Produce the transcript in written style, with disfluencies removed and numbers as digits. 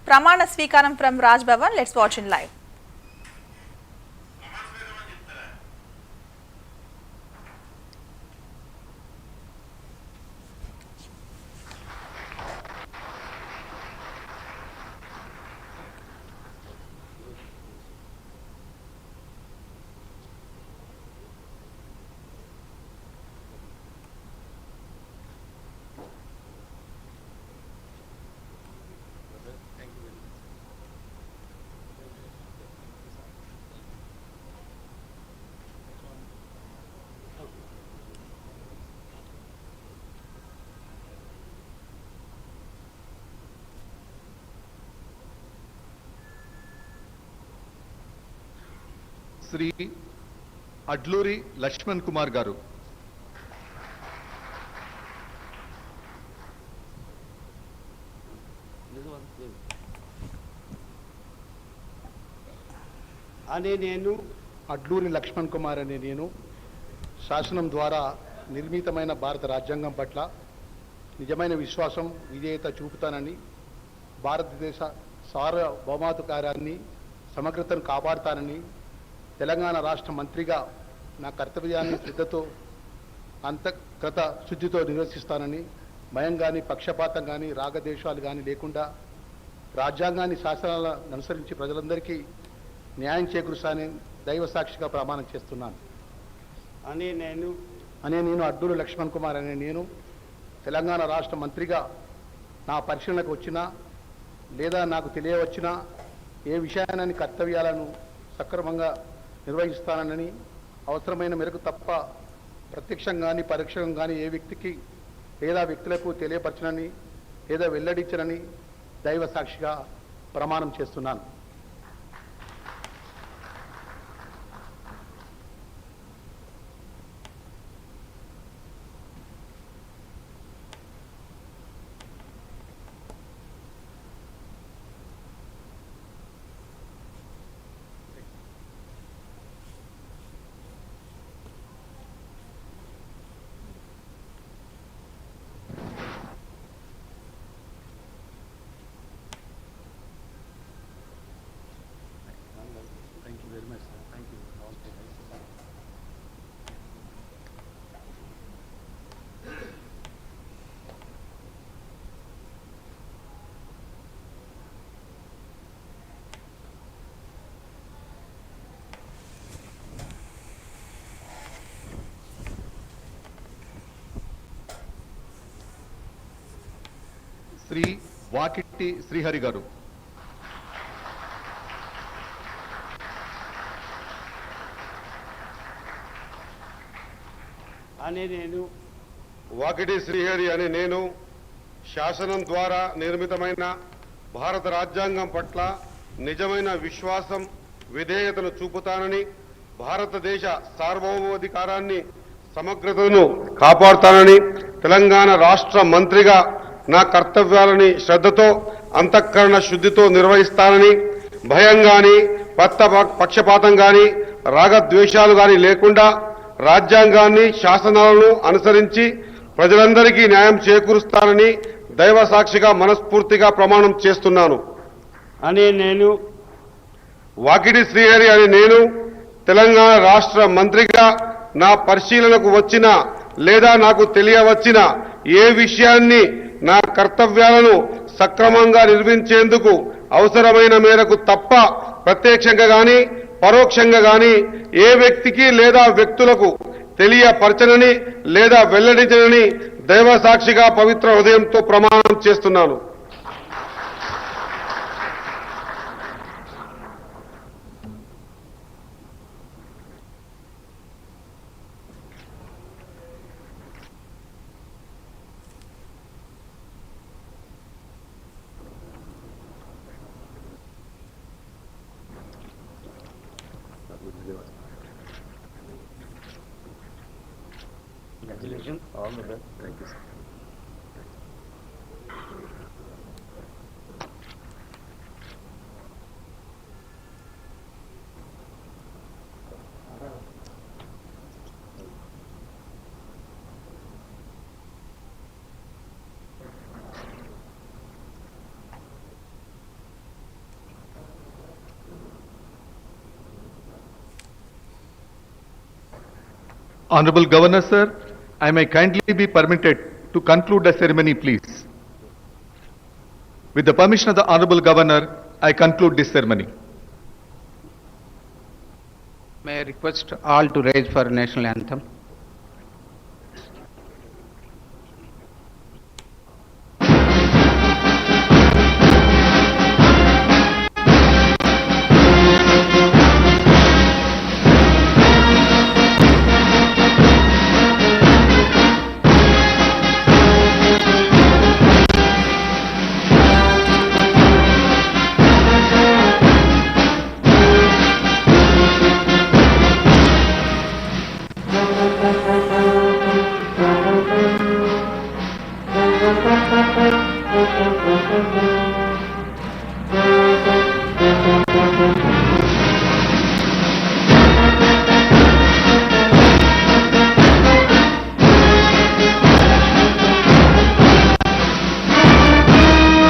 Pramana Swikaram from Raj Bhavan. Let's watch in live. Shri Adluri Laxman Kumar గారు. అడ్లూరి లక్ష్మణ్ కుమార్ అనే నేను శాసనం ద్వారా నిర్మితమైన భారత రాజ్యాంగం పట్ల నిజమైన విశ్వాసం విధేయత చూపుతానని, భారతదేశ సార్వభౌమాధికారాన్ని సమగ్రతను కాపాడుతానని, తెలంగాణ రాష్ట్ర మంత్రిగా నా కర్తవ్యాన్ని శ్రద్ధతో అంతఃకృత శుద్ధితో నిర్వర్తిస్తానని, భయం కానీ పక్షపాతం కానీ రాగద్వేషాలు కానీ లేకుండా రాజ్యాంగాన్ని శాసనాలను అనుసరించి ప్రజలందరికీ న్యాయం చేకూరుస్తానని దైవ సాక్షిగా ప్రమాణం చేస్తున్నాను. నేను అడ్లూరి లక్ష్మణ్ కుమార్ అనే నేను తెలంగాణ రాష్ట్ర మంత్రిగా నా పరిశీలనకు వచ్చినా లేదా నాకు తెలియవచ్చినా ఏ విషయాన్ని కర్తవ్యాలను సక్రమంగా నిర్వహిస్తానని, అవసరమైన మేరకు తప్ప ప్రత్యక్షంగా కానీ పరోక్షంగా కానీ ఏ వ్యక్తికి లేదా వ్యక్తులకు తెలియపరచనని లేదా వెల్లడించనని దైవ సాక్షిగా ప్రమాణం చేస్తున్నాను. శ్రీ వాకిటి శ్రీహరి గారు. వాకిటి శ్రీహరి అనే నేను శాసనం ద్వారా నిర్మితమైన భారత రాజ్యాంగం పట్ల నిజమైన విశ్వాసం విధేయతను చూపుతానని, భారతదేశ సార్వభౌమాధికారాన్ని సమగ్రతను కాపాడుతానని, తెలంగాణ రాష్ట్ర మంత్రిగా నా కర్తవ్యాలని శ్రద్ధతో అంతఃకరణ శుద్ధితో నిర్వహిస్తానని, భయం గాని పక్షపాతం గాని రాగద్వేషాలు గాని లేకుండా రాజ్యాంగాన్ని శాసనాలను అనుసరించి ప్రజలందరికీ న్యాయం చేకూరుస్తానని దైవ సాక్షిగా మనస్ఫూర్తిగా ప్రమాణం చేస్తున్నాను. వాకిటి శ్రీహరి అనే నేను తెలంగాణ రాష్ట్ర మంత్రిగా నా పరిశీలనకు వచ్చిన లేదా నాకు తెలియవచ్చిన ఏ విషయాన్ని నా కర్తవ్యాలను సక్రమంగా నిర్వహించేందుకు అవసరమైన మేరకు తప్ప ప్రత్యక్షంగా గాని పరోక్షంగా గాని ఏ వ్యక్తికి లేదా వ్యక్తులకు తెలియపరచనని లేదా వెల్లడించనని దైవ సాక్షిగా పవిత్ర హృదయంతో ప్రమాణం చేస్తున్నాను. Congratulations, all the best. Thank you, sir. Honorable Governor, sir, I may kindly be permitted to conclude the ceremony, please. With the permission of the Honorable Governor, I conclude this ceremony. May I request all to raise for national anthem?